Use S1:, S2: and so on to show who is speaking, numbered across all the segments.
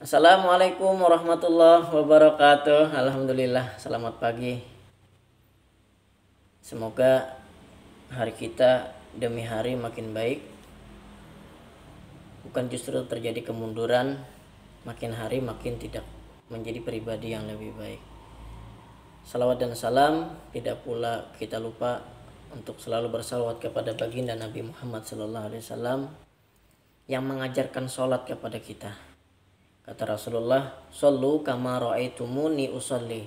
S1: Assalamualaikum warahmatullahi wabarakatuh. Alhamdulillah, selamat pagi. Semoga hari kita demi hari makin baik. Bukan justru terjadi kemunduran, makin hari makin tidak menjadi pribadi yang lebih baik. Salawat dan salam tidak pula kita lupa untuk selalu bersalawat kepada baginda Nabi Muhammad SAW yang mengajarkan sholat kepada kita. Kata Rasulullah, "Shollu kama ra'aitumuni usolli."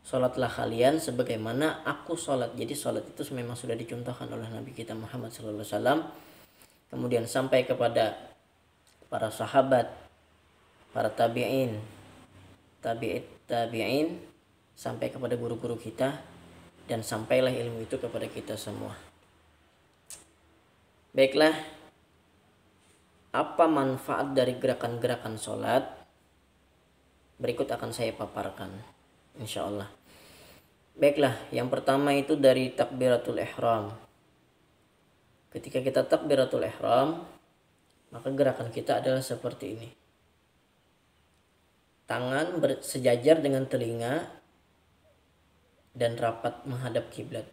S1: Sholatlah kalian sebagaimana aku sholat. Jadi sholat itu memang sudah dicontohkan oleh Nabi kita Muhammad SAW. Kemudian sampai kepada para sahabat, para tabi'in, tabi'in, sampai kepada guru-guru kita, dan sampailah ilmu itu kepada kita semua. Baiklah, apa manfaat dari gerakan-gerakan sholat? Berikut akan saya paparkan, insya Allah. Baiklah, yang pertama itu dari takbiratul ihram. Ketika kita takbiratul ihram, maka gerakan kita adalah seperti ini. Tangan bersejajar dengan telinga dan rapat menghadap kiblat.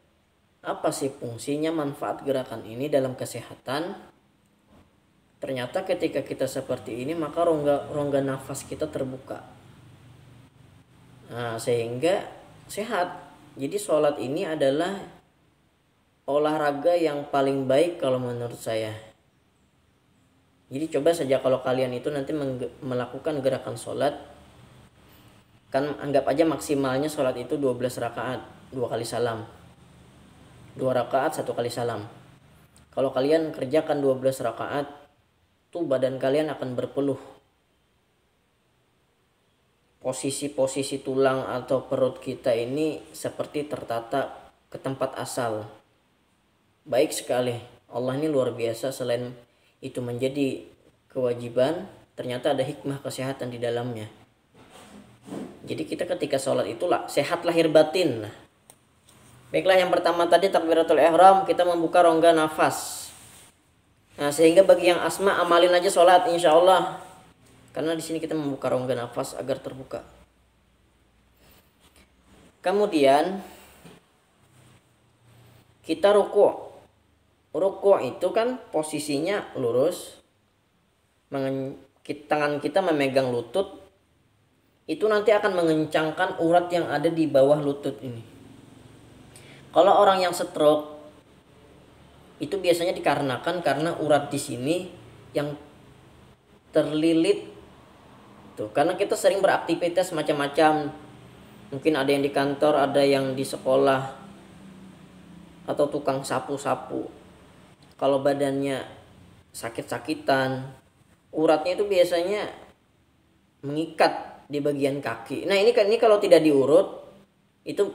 S1: Apa sih fungsinya, manfaat gerakan ini dalam kesehatan? Ternyata ketika kita seperti ini, maka rongga nafas kita terbuka. Nah, sehingga sehat. Jadi sholat ini adalah olahraga yang paling baik kalau menurut saya. Jadi coba saja kalau kalian itu nanti melakukan gerakan sholat, kan anggap aja maksimalnya sholat itu 12 rakaat, 2 kali salam. 2 rakaat, 1 kali salam. Kalau kalian kerjakan 12 rakaat, tuh badan kalian akan berpeluh. Posisi-posisi tulang atau perut kita ini seperti tertata ke tempat asal. Baik sekali. Allah ini luar biasa. Selain itu menjadi kewajiban, ternyata ada hikmah kesehatan di dalamnya. Jadi kita ketika sholat itulah sehat lahir batin. Baiklah, yang pertama tadi takbiratul ihram, kita membuka rongga nafas. Nah, sehingga bagi yang asma, amalin aja sholat insya Allah. Karena di sini kita membuka rongga nafas agar terbuka. Kemudian kita ruku'. Ruku' itu kan posisinya lurus. Tangan kita memegang lutut. Itu nanti akan mengencangkan urat yang ada di bawah lutut ini. Kalau orang yang stroke, itu biasanya dikarenakan karena urat di sini yang terlilit tuh, karena kita sering beraktivitas macam-macam. Mungkin ada yang di kantor, ada yang di sekolah, atau tukang sapu-sapu. Kalau badannya sakit-sakitan, uratnya itu biasanya mengikat di bagian kaki. Nah, ini kalau tidak diurut,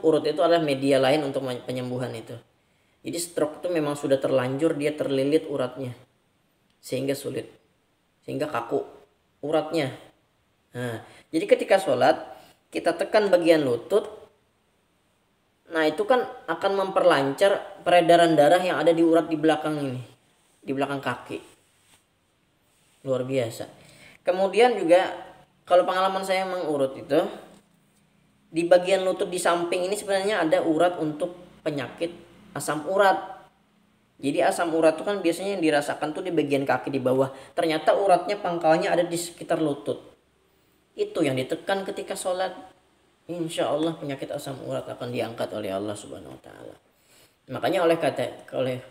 S1: urut itu adalah media lain untuk penyembuhan itu. Jadi stroke itu memang sudah terlanjur, dia terlilit uratnya. Sehingga sulit. Sehingga kaku uratnya. Nah, jadi ketika sholat, kita tekan bagian lutut. Nah, itu kan akan memperlancar peredaran darah yang ada di urat di belakang ini. Di belakang kaki. Luar biasa. Kemudian juga, kalau pengalaman saya mengurut itu, di bagian lutut di samping ini sebenarnya ada urat untuk penyakit asam urat. Jadi asam urat itu kan biasanya yang dirasakan tuh di bagian kaki di bawah. Ternyata uratnya pangkalnya ada di sekitar lutut. Itu yang ditekan ketika sholat. Insya Allah penyakit asam urat akan diangkat oleh Allah Subhanahu Wa Taala. Makanya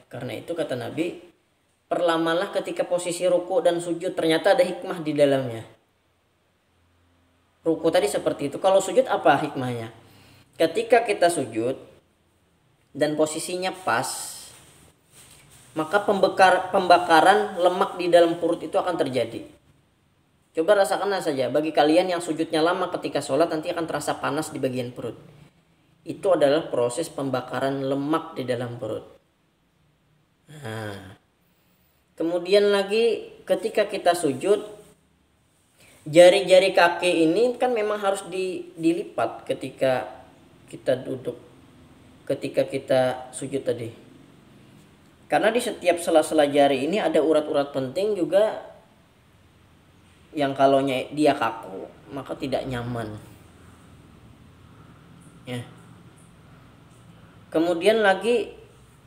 S1: karena itu kata Nabi, perlamalah ketika posisi ruku dan sujud. Ternyata ada hikmah di dalamnya. Ruku tadi seperti itu. Kalau sujud apa hikmahnya? Ketika kita sujud dan posisinya pas, maka pembakaran lemak di dalam perut itu akan terjadi. Coba rasakan saja, bagi kalian yang sujudnya lama ketika sholat, nanti akan terasa panas di bagian perut. Itu adalah proses pembakaran lemak di dalam perut. Nah, kemudian lagi ketika kita sujud, jari-jari kaki ini kan memang harus dilipat ketika kita duduk, ketika kita sujud tadi. Karena di setiap sela-sela jari ini ada urat-urat penting juga yang kalau dia kaku maka tidak nyaman. Ya. Kemudian lagi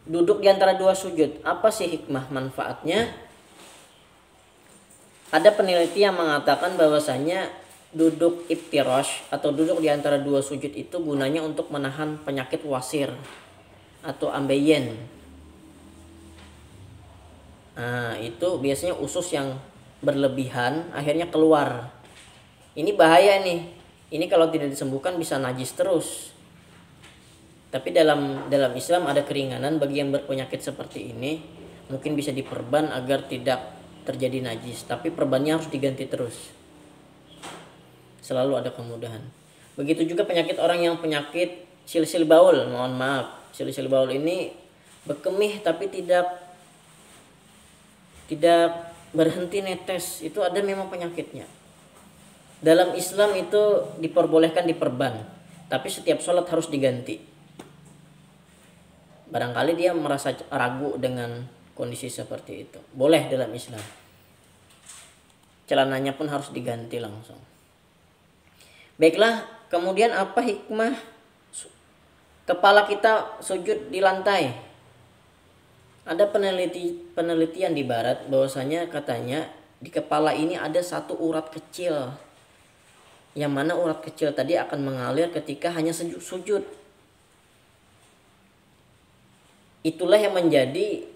S1: duduk di antara dua sujud. Apa sih hikmah manfaatnya? Ada peneliti yang mengatakan bahwasanya duduk iftirash atau duduk di antara dua sujud itu gunanya untuk menahan penyakit wasir atau ambeien. Nah, itu biasanya usus yang berlebihan akhirnya keluar. Ini bahaya nih. Ini kalau tidak disembuhkan bisa najis terus. Tapi dalam Islam ada keringanan bagi yang berpenyakit seperti ini. Mungkin bisa diperban agar tidak terjadi najis, tapi perbannya harus diganti terus. Selalu ada kemudahan. Begitu juga penyakit orang yang penyakit silsil baul, mohon maaf. Silsil baul ini berkemih tapi tidak berhenti netes. Itu ada memang penyakitnya. Dalam Islam itu diperbolehkan diperban, tapi setiap sholat harus diganti. Barangkali dia merasa ragu dengan kondisi seperti itu. Boleh dalam Islam. Celananya pun harus diganti langsung. Baiklah, kemudian apa hikmah kepala kita sujud di lantai? Ada penelitian di barat bahwasanya katanya di kepala ini ada satu urat kecil. Yang mana urat kecil tadi akan mengalir ketika hanya sujud. Itulah yang menjadi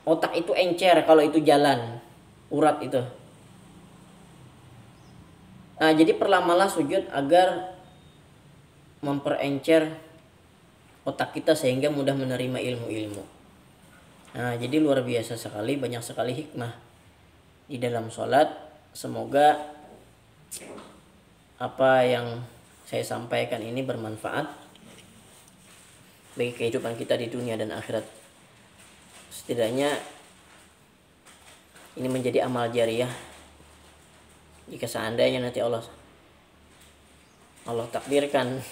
S1: otak itu encer kalau itu jalan, urat itu. Nah, jadi perlamalah sujud agar memperencer otak kita sehingga mudah menerima ilmu-ilmu. Nah, jadi luar biasa sekali, banyak sekali hikmah di dalam sholat. Semoga apa yang saya sampaikan ini bermanfaat bagi kehidupan kita di dunia dan akhirat. Setidaknya ini menjadi amal jariah. Jika seandainya nanti Allah takdirkan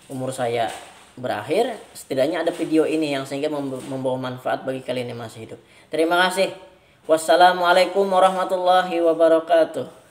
S1: umur saya berakhir, setidaknya ada video ini yang sehingga membawa manfaat bagi kalian yang masih hidup. Terima kasih. Wassalamualaikum warahmatullahi wabarakatuh.